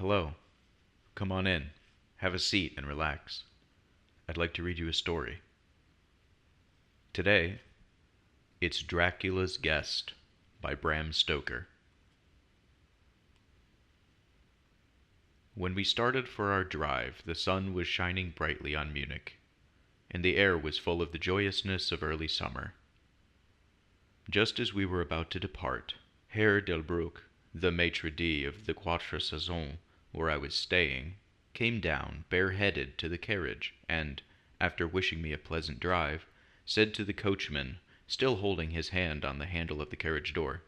Hello. Come on in. Have a seat and relax. I'd like to read you a story. Today, it's Dracula's Guest by Bram Stoker. When we started for our drive, the sun was shining brightly on Munich, and the air was full of the joyousness of early summer. Just as we were about to depart, Herr Delbruck, the maitre d' of the Quatre Saisons, where I was staying, came down bareheaded to the carriage, and, after wishing me a pleasant drive, said to the coachman, still holding his hand on the handle of the carriage door,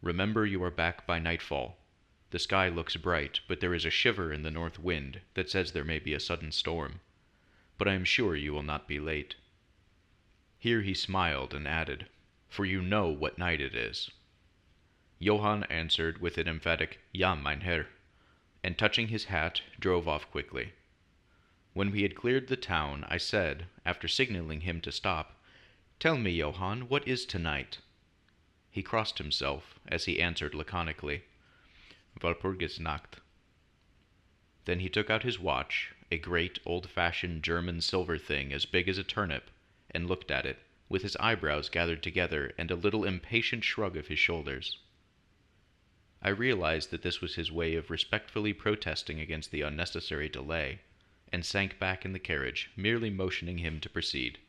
"Remember you are back by nightfall. The sky looks bright, but there is a shiver in the north wind that says there may be a sudden storm. But I am sure you will not be late." Here he smiled and added, "For you know what night it is." Johann answered with an emphatic "Ja, mein Herr," and touching his hat, drove off quickly. When we had cleared the town, I said, after signaling him to stop, "Tell me, Johann, what is tonight?" He crossed himself as he answered laconically, "Walpurgisnacht." Then he took out his watch, a great old-fashioned German silver thing as big as a turnip, and looked at it, with his eyebrows gathered together and a little impatient shrug of his shoulders. I realized that this was his way of respectfully protesting against the unnecessary delay, and sank back in the carriage, merely motioning him to proceed.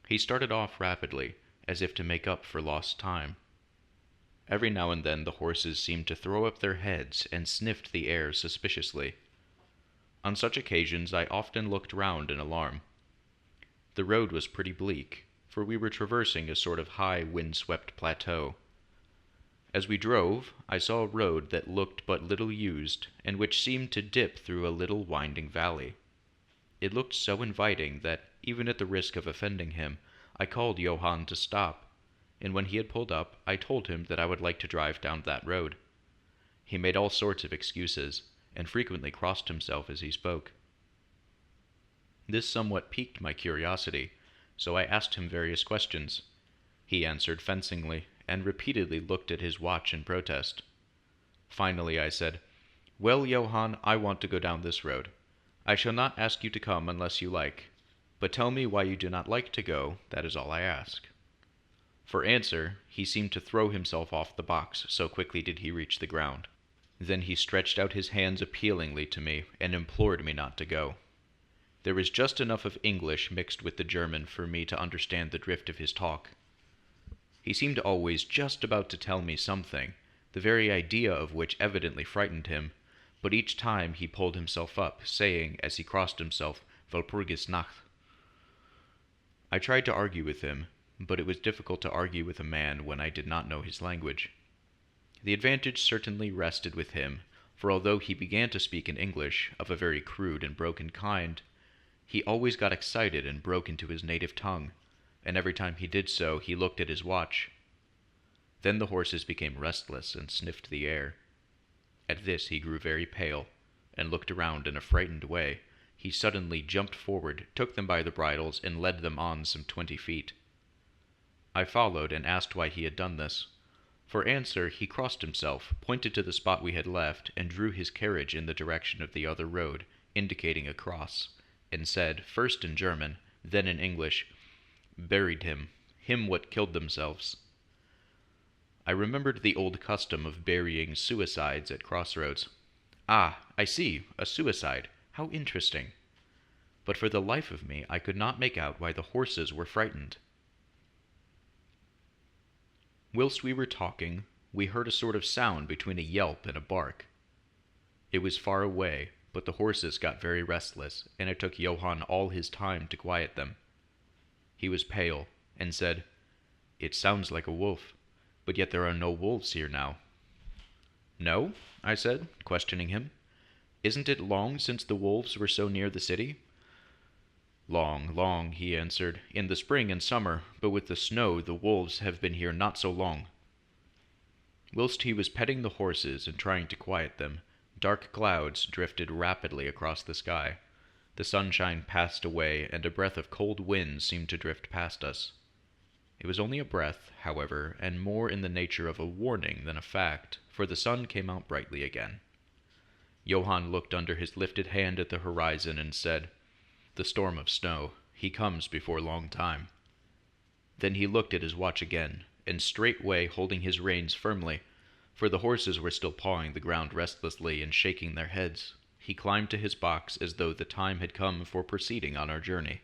He started off rapidly, as if to make up for lost time. Every now and then the horses seemed to throw up their heads and sniffed the air suspiciously. On such occasions I often looked round in alarm. The road was pretty bleak, for we were traversing a sort of high wind-swept plateau. As we drove, I saw a road that looked but little used, and which seemed to dip through a little winding valley. It looked so inviting that, even at the risk of offending him, I called Johann to stop, and when he had pulled up, I told him that I would like to drive down that road. He made all sorts of excuses, and frequently crossed himself as he spoke. This somewhat piqued my curiosity, so I asked him various questions. He answered fencingly, and repeatedly looked at his watch in protest. Finally I said, "Well, Johann, I want to go down this road. I shall not ask you to come unless you like. But tell me why you do not like to go, that is all I ask." For answer, he seemed to throw himself off the box, so quickly did he reach the ground. Then he stretched out his hands appealingly to me, and implored me not to go. There was just enough of English mixed with the German for me to understand the drift of his talk. He seemed always just about to tell me something, the very idea of which evidently frightened him, but each time he pulled himself up, saying, as he crossed himself, "Walpurgisnacht." I tried to argue with him, but it was difficult to argue with a man when I did not know his language. The advantage certainly rested with him, for although he began to speak in English, of a very crude and broken kind, he always got excited and broke into his native tongue, and every time he did so, he looked at his watch. Then the horses became restless and sniffed the air. At this he grew very pale, and looked around in a frightened way. He suddenly jumped forward, took them by the bridles, and led them on some 20 feet. I followed and asked why he had done this. For answer, he crossed himself, pointed to the spot we had left, and drew his carriage in the direction of the other road, indicating a cross, and said, first in German, then in English, "Buried him what killed themselves." I remembered the old custom of burying suicides at crossroads. "Ah, I see, a suicide. How interesting." But for the life of me, I could not make out why the horses were frightened. Whilst we were talking, we heard a sort of sound between a yelp and a bark. It was far away, but the horses got very restless, and it took Johann all his time to quiet them. He was pale, and said, "It sounds like a wolf, but yet there are no wolves here now." "No?" I said, questioning him. "Isn't it long since the wolves were so near the city?" "Long, long," he answered, "in the spring and summer, but with the snow the wolves have been here not so long." Whilst he was petting the horses and trying to quiet them, dark clouds drifted rapidly across the sky. The sunshine passed away, and a breath of cold wind seemed to drift past us. It was only a breath, however, and more in the nature of a warning than a fact, for the sun came out brightly again. Johann looked under his lifted hand at the horizon and said, "The storm of snow, he comes before long time." Then he looked at his watch again, and straightway holding his reins firmly, for the horses were still pawing the ground restlessly and shaking their heads, he climbed to his box as though the time had come for proceeding on our journey.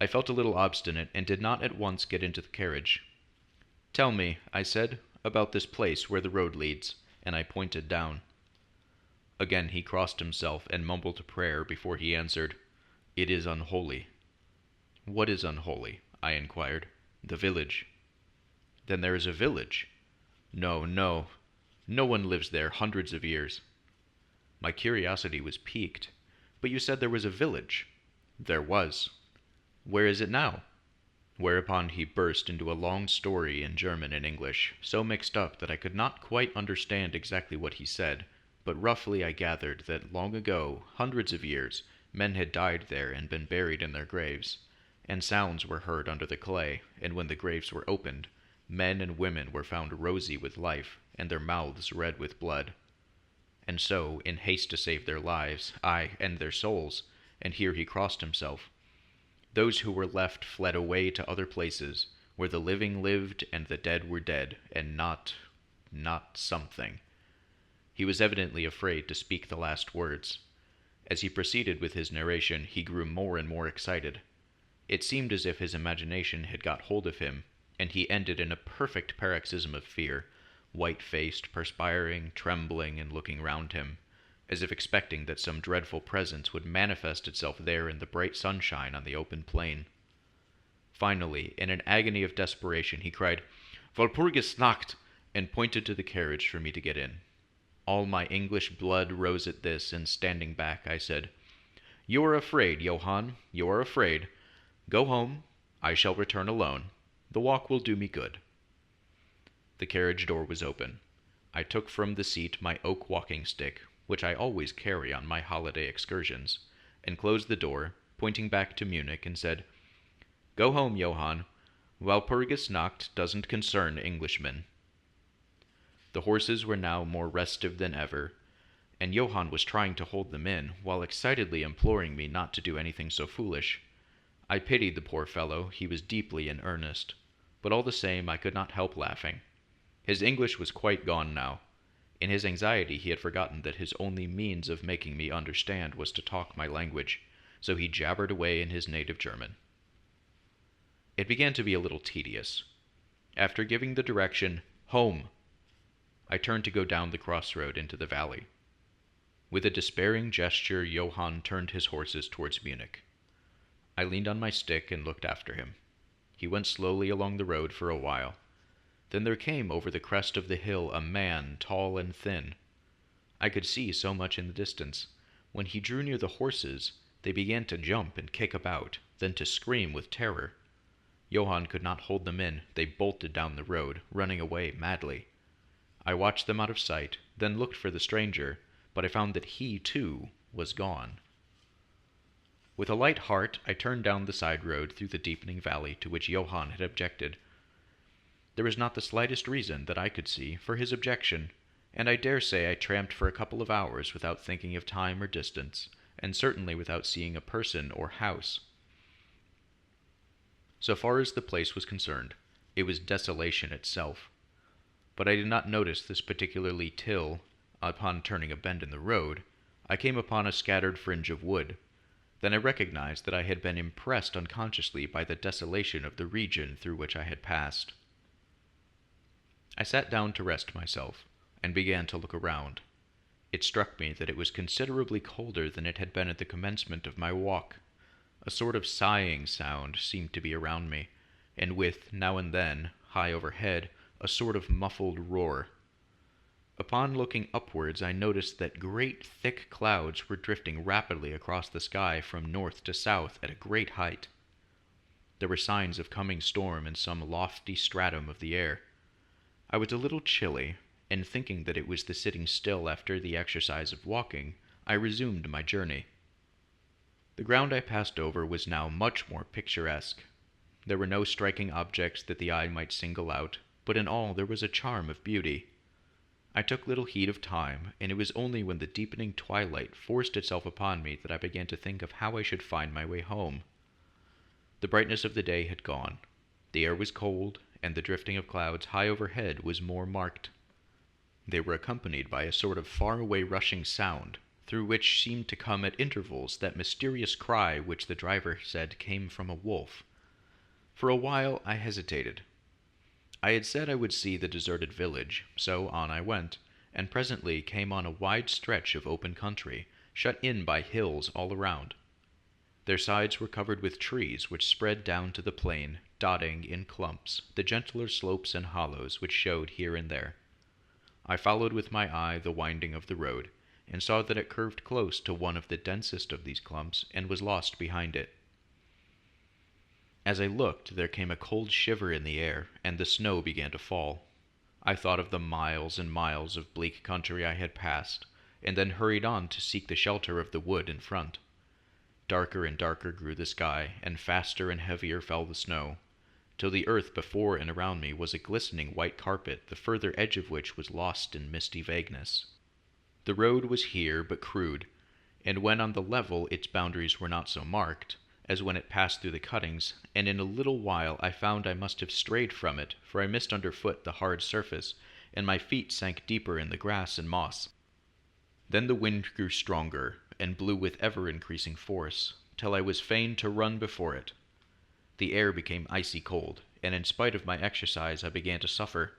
I felt a little obstinate and did not at once get into the carriage. "Tell me," I said, "about this place where the road leads," and I pointed down. Again he crossed himself and mumbled a prayer before he answered, "It is unholy." "What is unholy?" I inquired. "The village." "Then there is a village?" "No, no. No one lives there hundreds of years." My curiosity was piqued. "But you said there was a village." "There was." "Where is it now?" Whereupon he burst into a long story in German and English, so mixed up that I could not quite understand exactly what he said, but roughly I gathered that long ago, hundreds of years, men had died there and been buried in their graves, and sounds were heard under the clay, and when the graves were opened, men and women were found rosy with life, and their mouths red with blood. And so, in haste to save their lives, aye, and their souls, and here he crossed himself, those who were left fled away to other places, where the living lived and the dead were dead, and not something. He was evidently afraid to speak the last words. As he proceeded with his narration, he grew more and more excited. It seemed as if his imagination had got hold of him, and he ended in a perfect paroxysm of fear, white-faced, perspiring, trembling, and looking round him, as if expecting that some dreadful presence would manifest itself there in the bright sunshine on the open plain. Finally, in an agony of desperation, he cried, "Walpurgis Nacht!" and pointed to the carriage for me to get in. All my English blood rose at this, and standing back, I said, "You are afraid, Johann, you are afraid. Go home. I shall return alone. The walk will do me good." The carriage door was open. I took from the seat my oak walking stick, which I always carry on my holiday excursions, and closed the door, pointing back to Munich, and said, "Go home, Johann. Walpurgis Nacht doesn't concern Englishmen." The horses were now more restive than ever, and Johann was trying to hold them in, while excitedly imploring me not to do anything so foolish. I pitied the poor fellow, he was deeply in earnest, but all the same I could not help laughing. His English was quite gone now. In his anxiety he had forgotten that his only means of making me understand was to talk my language, so he jabbered away in his native German. It began to be a little tedious. After giving the direction, "Home," I turned to go down the crossroad into the valley. With a despairing gesture, Johann turned his horses towards Munich. I leaned on my stick and looked after him. He went slowly along the road for a while. Then there came over the crest of the hill a man, tall and thin. I could see so much in the distance. When he drew near the horses, they began to jump and kick about, then to scream with terror. Johann could not hold them in. They bolted down the road, running away madly. I watched them out of sight, then looked for the stranger, but I found that he, too, was gone. With a light heart, I turned down the side road through the deepening valley to which Johann had objected. There was not the slightest reason, that I could see, for his objection, and I dare say I tramped for a couple of hours without thinking of time or distance, and certainly without seeing a person or house. So far as the place was concerned, it was desolation itself. But I did not notice this particularly till, upon turning a bend in the road, I came upon a scattered fringe of wood. Then I recognized that I had been impressed unconsciously by the desolation of the region through which I had passed. I sat down to rest myself, and began to look around. It struck me that it was considerably colder than it had been at the commencement of my walk. A sort of sighing sound seemed to be around me, and with, now and then, high overhead, a sort of muffled roar. Upon looking upwards, I noticed that great thick clouds were drifting rapidly across the sky from north to south at a great height. There were signs of coming storm in some lofty stratum of the air. I was a little chilly, and thinking that it was the sitting still after the exercise of walking, I resumed my journey. The ground I passed over was now much more picturesque. There were no striking objects that the eye might single out, but in all there was a charm of beauty. I took little heed of time, and it was only when the deepening twilight forced itself upon me that I began to think of how I should find my way home. The brightness of the day had gone. The air was cold, and the drifting of clouds high overhead was more marked. They were accompanied by a sort of far-away rushing sound, through which seemed to come at intervals that mysterious cry which the driver said came from a wolf. For a while I hesitated. I had said I would see the deserted village, so on I went, and presently came on a wide stretch of open country, shut in by hills all around. Their sides were covered with trees which spread down to the plain, dotting, in clumps, the gentler slopes and hollows which showed here and there. I followed with my eye the winding of the road, and saw that it curved close to one of the densest of these clumps, and was lost behind it. As I looked, there came a cold shiver in the air, and the snow began to fall. I thought of the miles and miles of bleak country I had passed, and then hurried on to seek the shelter of the wood in front. Darker and darker grew the sky, and faster and heavier fell the snow, till the earth before and around me was a glistening white carpet, the further edge of which was lost in misty vagueness. The road was here but crude, and when on the level its boundaries were not so marked as when it passed through the cuttings, and in a little while I found I must have strayed from it, for I missed underfoot the hard surface, and my feet sank deeper in the grass and moss. Then the wind grew stronger, and blew with ever-increasing force, till I was fain to run before it. The air became icy cold, and in spite of my exercise I began to suffer.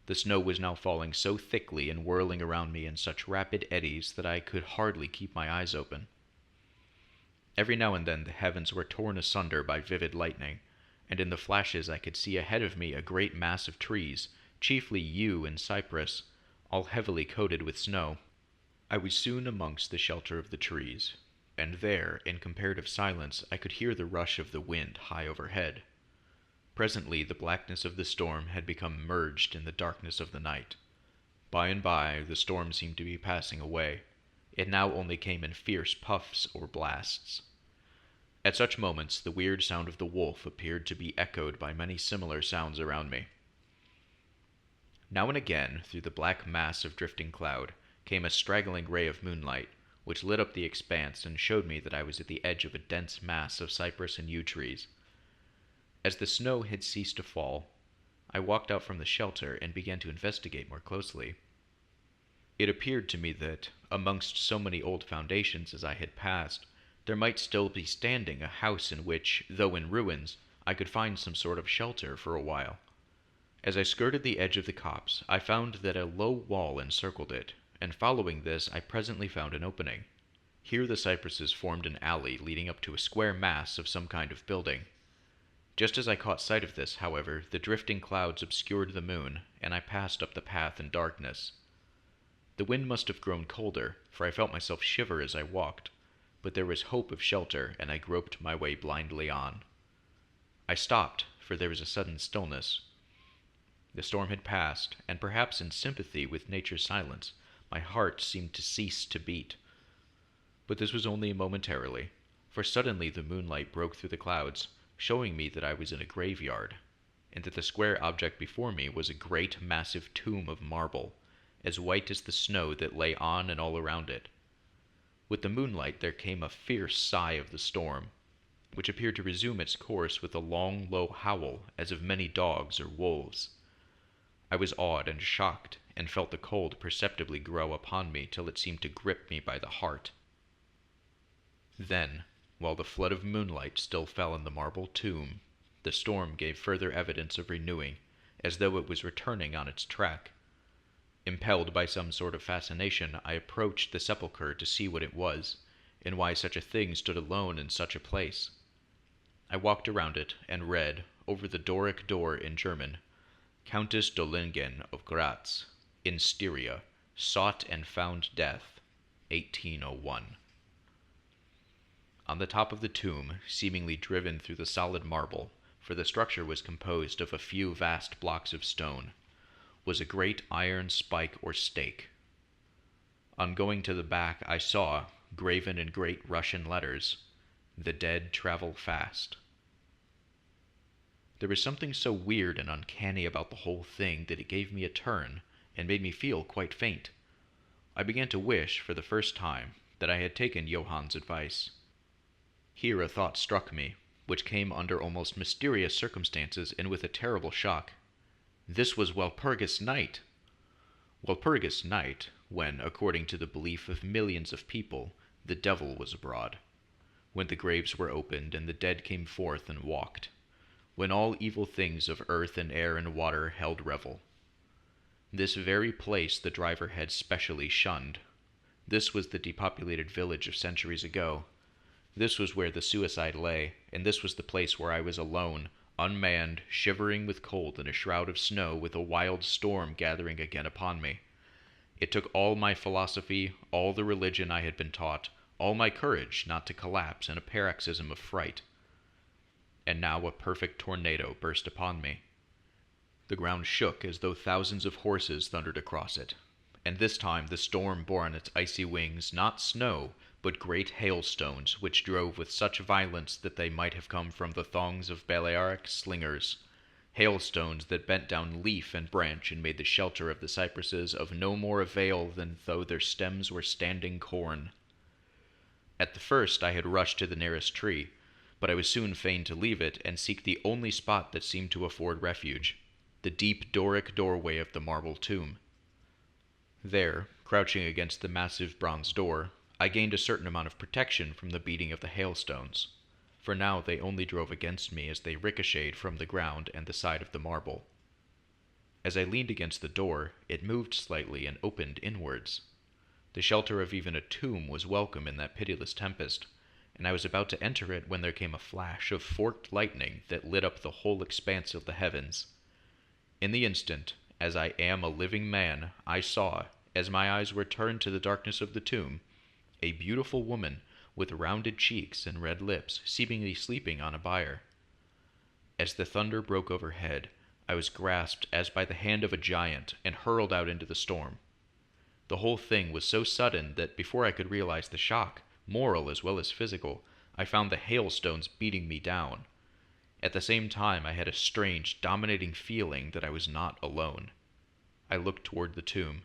The snow was now falling so thickly and whirling around me in such rapid eddies that I could hardly keep my eyes open. Every now and then the heavens were torn asunder by vivid lightning, and in the flashes I could see ahead of me a great mass of trees, chiefly yew and cypress, all heavily coated with snow. I was soon amongst the shelter of the trees, and there, in comparative silence, I could hear the rush of the wind high overhead. Presently the blackness of the storm had become merged in the darkness of the night. By and by the storm seemed to be passing away. It now only came in fierce puffs or blasts. At such moments the weird sound of the wolf appeared to be echoed by many similar sounds around me. Now and again, through the black mass of drifting cloud, came a straggling ray of moonlight, which lit up the expanse and showed me that I was at the edge of a dense mass of cypress and yew trees. As the snow had ceased to fall, I walked out from the shelter and began to investigate more closely. It appeared to me that, amongst so many old foundations as I had passed, there might still be standing a house in which, though in ruins, I could find some sort of shelter for a while. As I skirted the edge of the copse, I found that a low wall encircled it, and following this I presently found an opening. Here the cypresses formed an alley leading up to a square mass of some kind of building. Just as I caught sight of this, however, the drifting clouds obscured the moon, and I passed up the path in darkness. The wind must have grown colder, for I felt myself shiver as I walked, but there was hope of shelter, and I groped my way blindly on. I stopped, for there was a sudden stillness. The storm had passed, and perhaps in sympathy with nature's silence, my heart seemed to cease to beat. But this was only momentarily, for suddenly the moonlight broke through the clouds, showing me that I was in a graveyard, and that the square object before me was a great massive tomb of marble, as white as the snow that lay on and all around it. With the moonlight there came a fierce sigh of the storm, which appeared to resume its course with a long, low howl, as of many dogs or wolves. I was awed and shocked, and felt the cold perceptibly grow upon me till it seemed to grip me by the heart. Then, while the flood of moonlight still fell on the marble tomb, the storm gave further evidence of renewing, as though it was returning on its track. Impelled by some sort of fascination, I approached the sepulchre to see what it was, and why such a thing stood alone in such a place. I walked around it, and read, over the Doric door in German, Countess Dolingen of Graz, in Styria, sought and found death, 1801. On the top of the tomb, seemingly driven through the solid marble, for the structure was composed of a few vast blocks of stone, was a great iron spike or stake. On going to the back, I saw, graven in great Russian letters, "The dead travel fast." There was something so weird and uncanny about the whole thing that it gave me a turn, and made me feel quite faint. I began to wish, for the first time, that I had taken Johann's advice. Here a thought struck me, which came under almost mysterious circumstances and with a terrible shock. This was Walpurgis Night! Walpurgis Night, when, according to the belief of millions of people, the devil was abroad. When the graves were opened and the dead came forth and walked. When all evil things of earth and air and water held revel. This very place the driver had specially shunned. This was the depopulated village of centuries ago. This was where the suicide lay, and this was the place where I was alone, unmanned, shivering with cold in a shroud of snow with a wild storm gathering again upon me. It took all my philosophy, all the religion I had been taught, all my courage not to collapse in a paroxysm of fright. And now a perfect tornado burst upon me. The ground shook as though thousands of horses thundered across it, and this time the storm bore on its icy wings not snow, but great hailstones, which drove with such violence that they might have come from the thongs of Balearic slingers, hailstones that bent down leaf and branch and made the shelter of the cypresses of no more avail than though their stems were standing corn. At the first I had rushed to the nearest tree, but I was soon fain to leave it and seek the only spot that seemed to afford refuge, the deep Doric doorway of the marble tomb. There, crouching against the massive bronze door, I gained a certain amount of protection from the beating of the hailstones, for now they only drove against me as they ricocheted from the ground and the side of the marble. As I leaned against the door, it moved slightly and opened inwards. The shelter of even a tomb was welcome in that pitiless tempest, and I was about to enter it when there came a flash of forked lightning that lit up the whole expanse of the heavens. In the instant, as I am a living man, I saw, as my eyes were turned to the darkness of the tomb, a beautiful woman with rounded cheeks and red lips seemingly sleeping on a bier. As the thunder broke overhead, I was grasped as by the hand of a giant and hurled out into the storm. The whole thing was so sudden that before I could realize the shock, moral as well as physical, I found the hailstones beating me down. At the same time, I had a strange, dominating feeling that I was not alone. I looked toward the tomb.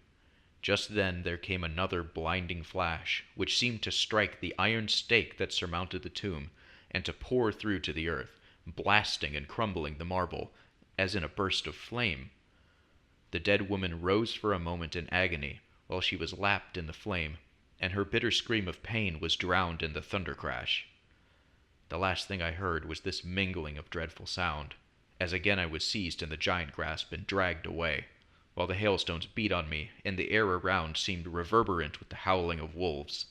Just then there came another blinding flash, which seemed to strike the iron stake that surmounted the tomb, and to pour through to the earth, blasting and crumbling the marble, as in a burst of flame. The dead woman rose for a moment in agony, while she was lapped in the flame, and her bitter scream of pain was drowned in the thunder crash. The last thing I heard was this mingling of dreadful sound, as again I was seized in the giant grasp and dragged away, while the hailstones beat on me, and the air around seemed reverberant with the howling of wolves.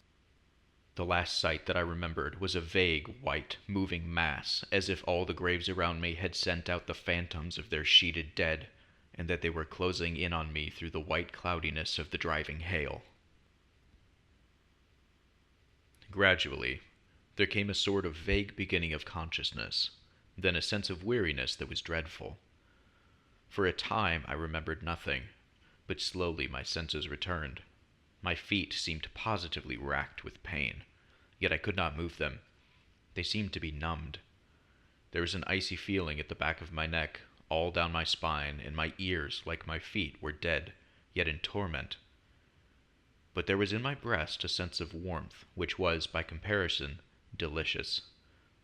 The last sight that I remembered was a vague, white, moving mass, as if all the graves around me had sent out the phantoms of their sheeted dead, and that they were closing in on me through the white cloudiness of the driving hail. Gradually, there came a sort of vague beginning of consciousness, then a sense of weariness that was dreadful. For a time I remembered nothing, but slowly my senses returned. My feet seemed positively racked with pain, yet I could not move them. They seemed to be numbed. There was an icy feeling at the back of my neck, all down my spine, and my ears, like my feet, were dead, yet in torment. But there was in my breast a sense of warmth, which was, by comparison, delicious.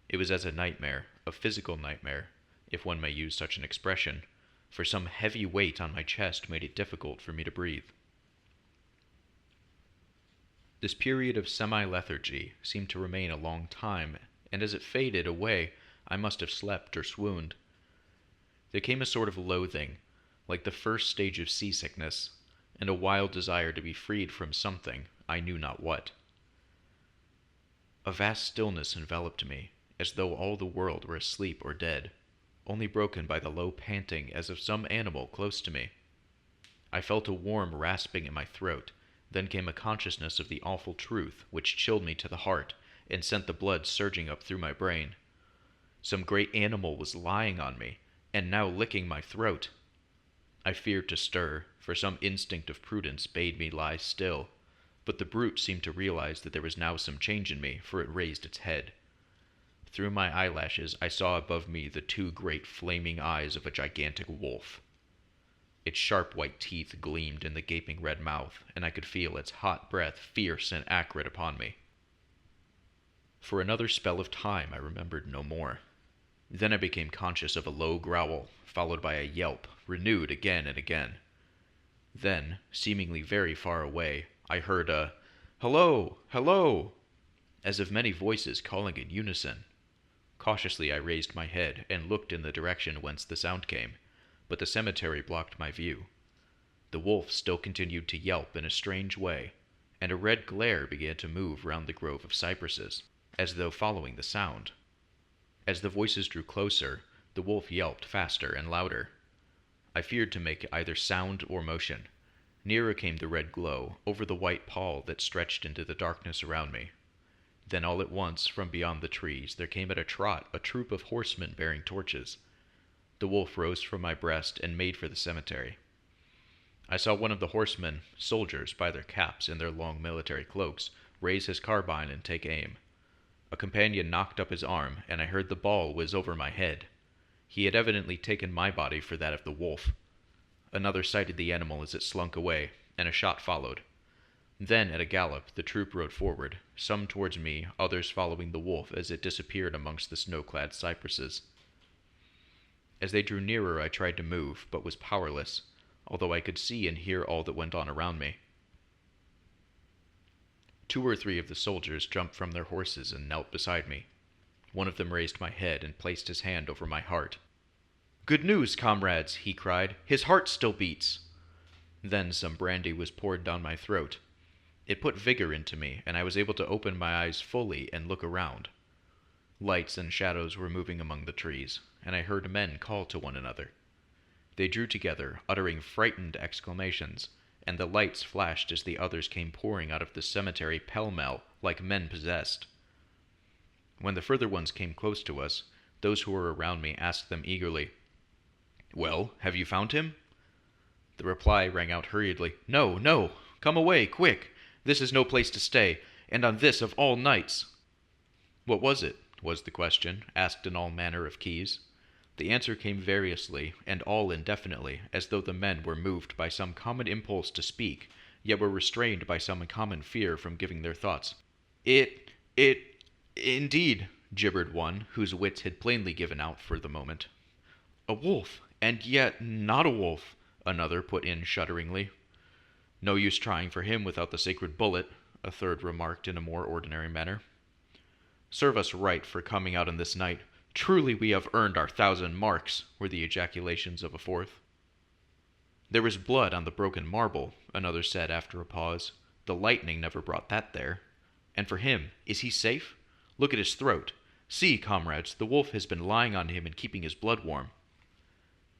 It was as a nightmare, a physical nightmare, if one may use such an expression, for some heavy weight on my chest made it difficult for me to breathe. This period of semi-lethargy seemed to remain a long time, and as it faded away, I must have slept or swooned. There came a sort of loathing, like the first stage of seasickness, and a wild desire to be freed from something, I knew not what. A vast stillness enveloped me, as though all the world were asleep or dead, only broken by the low panting as of some animal close to me. I felt a warm rasping in my throat, then came a consciousness of the awful truth, which chilled me to the heart, and sent the blood surging up through my brain. Some great animal was lying on me, and now licking my throat. I feared to stir, for some instinct of prudence bade me lie still, but the brute seemed to realize that there was now some change in me, for it raised its head. Through my eyelashes I saw above me the two great flaming eyes of a gigantic wolf. Its sharp white teeth gleamed in the gaping red mouth, and I could feel its hot breath fierce and acrid upon me. For another spell of time I remembered no more. Then I became conscious of a low growl, followed by a yelp, renewed again and again. Then, seemingly very far away, I heard a "Hello! Hello!" as of many voices calling in unison. Cautiously I raised my head and looked in the direction whence the sound came, but the cemetery blocked my view. The wolf still continued to yelp in a strange way, and a red glare began to move round the grove of cypresses, as though following the sound. As the voices drew closer, the wolf yelped faster and louder. I feared to make either sound or motion. Nearer came the red glow, over the white pall that stretched into the darkness around me. Then all at once, from beyond the trees, there came at a trot a troop of horsemen bearing torches. The wolf rose from my breast and made for the cemetery. I saw one of the horsemen, soldiers by their caps and their long military cloaks, raise his carbine and take aim. A companion knocked up his arm, and I heard the ball whiz over my head. He had evidently taken my body for that of the wolf. Another sighted the animal as it slunk away, and a shot followed. Then, at a gallop, the troop rode forward, some towards me, others following the wolf as it disappeared amongst the snow-clad cypresses. As they drew nearer, I tried to move, but was powerless, although I could see and hear all that went on around me. 2 or 3 of the soldiers jumped from their horses and knelt beside me. One of them raised my head and placed his hand over my heart. "Good news, comrades," he cried. "His heart still beats." Then some brandy was poured down my throat. It put vigor into me, and I was able to open my eyes fully and look around. Lights and shadows were moving among the trees, and I heard men call to one another. They drew together, uttering frightened exclamations, and the lights flashed as the others came pouring out of the cemetery pell-mell, like men possessed. When the further ones came close to us, those who were around me asked them eagerly, "Well, have you found him?" The reply rang out hurriedly, "No, no! Come away, quick! This is no place to stay, and on this of all nights!" "What was it?" was the question, asked in all manner of keys. The answer came variously, and all indefinitely, as though the men were moved by some common impulse to speak, yet were restrained by some common fear from giving their thoughts. Indeed," gibbered one, whose wits had plainly given out for the moment. "A wolf, and yet not a wolf," another put in shudderingly. "No use trying for him without the sacred bullet," a third remarked in a more ordinary manner. "Serve us right for coming out on this night. Truly we have earned our 1,000 marks," were the ejaculations of a fourth. "There is blood on the broken marble," another said after a pause. "The lightning never brought that there. And for him, is he safe? Look at his throat. See, comrades, the wolf has been lying on him and keeping his blood warm."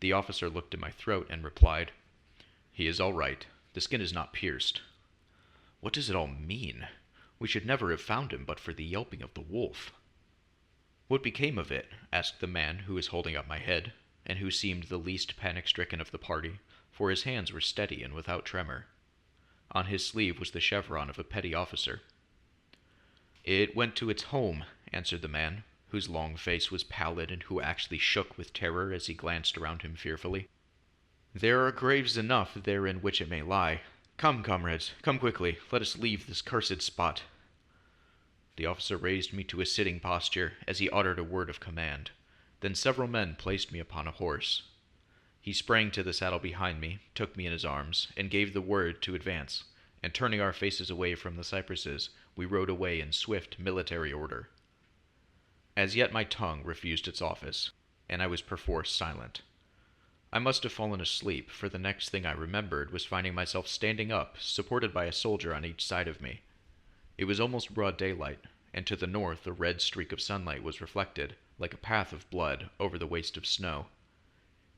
The officer looked at my throat and replied, "He is all right. The skin is not pierced." What does it all mean? We should never have found him but for the yelping of the wolf. "What became of it?" asked the man who was holding up my head, and who seemed the least panic-stricken of the party, for his hands were steady and without tremor. On his sleeve was the chevron of a petty officer. "It went to its home," answered the man, whose long face was pallid and who actually shook with terror as he glanced around him fearfully. "There are graves enough there in which it may lie. Come, comrades, come quickly, let us leave this cursed spot." The officer raised me to a sitting posture as he uttered a word of command. Then several men placed me upon a horse. He sprang to the saddle behind me, took me in his arms, and gave the word to advance, and turning our faces away from the cypresses, we rode away in swift military order. As yet my tongue refused its office, and I was perforce silent. I must have fallen asleep, for the next thing I remembered was finding myself standing up, supported by a soldier on each side of me. It was almost broad daylight, and to the north a red streak of sunlight was reflected, like a path of blood, over the waste of snow.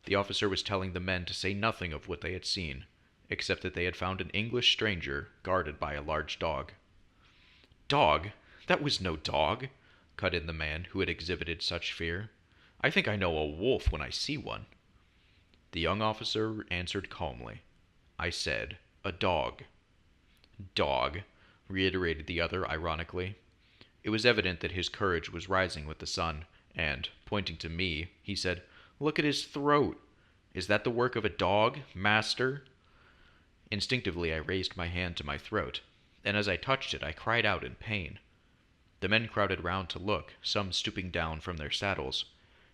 The officer was telling the men to say nothing of what they had seen, except that they had found an English stranger guarded by a large dog. "Dog? That was no dog," cut in the man who had exhibited such fear. "I think I know a wolf when I see one." The young officer answered calmly. I said, "A dog." "Dog," reiterated the other ironically. It was evident that his courage was rising with the sun, and, pointing to me, he said, "Look at his throat." Is that the work of a dog, master? Instinctively I raised my hand to my throat, and as I touched it I cried out in pain. The men crowded round to look, some stooping down from their saddles,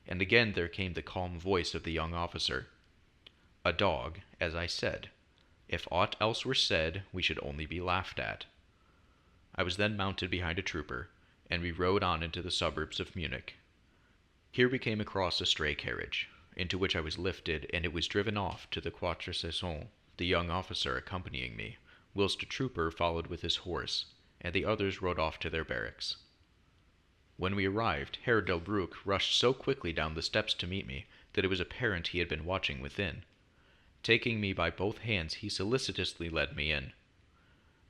and again there came the calm voice of the young officer. A dog, as I said. If aught else were said, we should only be laughed at. I was then mounted behind a trooper, and we rode on into the suburbs of Munich. Here we came across a stray carriage, into which I was lifted, and it was driven off to the Quatre Saisons, the young officer accompanying me, whilst a trooper followed with his horse, and the others rode off to their barracks. When we arrived, Herr Delbruck rushed so quickly down the steps to meet me that it was apparent he had been watching within. Taking me by both hands, he solicitously led me in.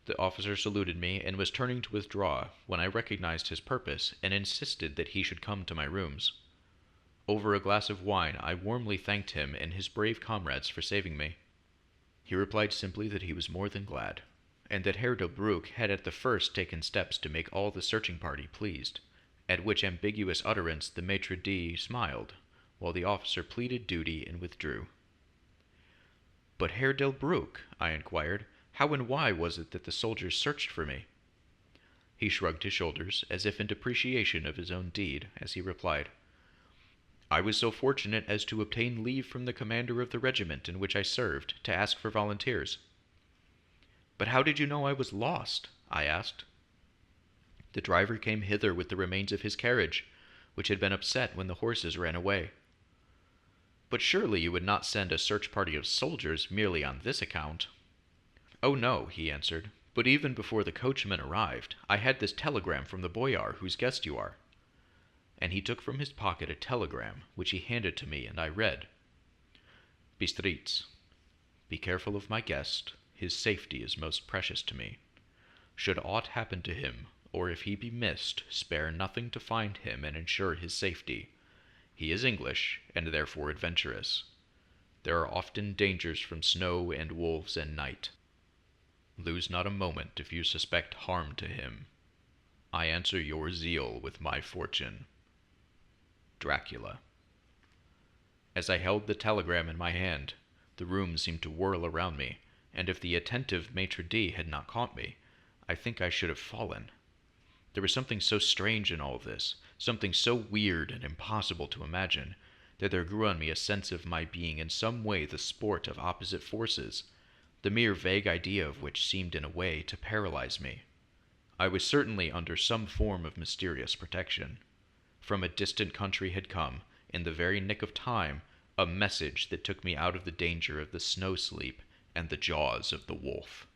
The officer saluted me and was turning to withdraw when I recognized his purpose and insisted that he should come to my rooms. Over a glass of wine, I warmly thanked him and his brave comrades for saving me. He replied simply that he was more than glad, and that Herr Delbruck had at the first taken steps to make all the searching party pleased, at which ambiguous utterance the maitre d' smiled, while the officer pleaded duty and withdrew. "But Herr Delbruck," I inquired, "how and why was it that the soldiers searched for me?" He shrugged his shoulders, as if in depreciation of his own deed, as he replied, "I was so fortunate as to obtain leave from the commander of the regiment in which I served to ask for volunteers." "But how did you know I was lost?" I asked. "The driver came hither with the remains of his carriage, which had been upset when the horses ran away." "But surely you would not send a search party of soldiers merely on this account?" "Oh no," he answered, "but even before the coachman arrived, I had this telegram from the boyar whose guest you are." And he took from his pocket a telegram, which he handed to me, and I read, "Bistritz, be careful of my guest, his safety is most precious to me. Should aught happen to him, or if he be missed, spare nothing to find him and ensure his safety. He is English, and therefore adventurous. There are often dangers from snow and wolves and night. Lose not a moment if you suspect harm to him. I answer your zeal with my fortune. Dracula." As I held the telegram in my hand, the room seemed to whirl around me, and if the attentive maitre d' had not caught me, I think I should have fallen. There was something so strange in all this, something so weird and impossible to imagine, that there grew on me a sense of my being in some way the sport of opposite forces, the mere vague idea of which seemed in a way to paralyze me. I was certainly under some form of mysterious protection. From a distant country had come, in the very nick of time, a message that took me out of the danger of the snow sleep and the jaws of the wolf.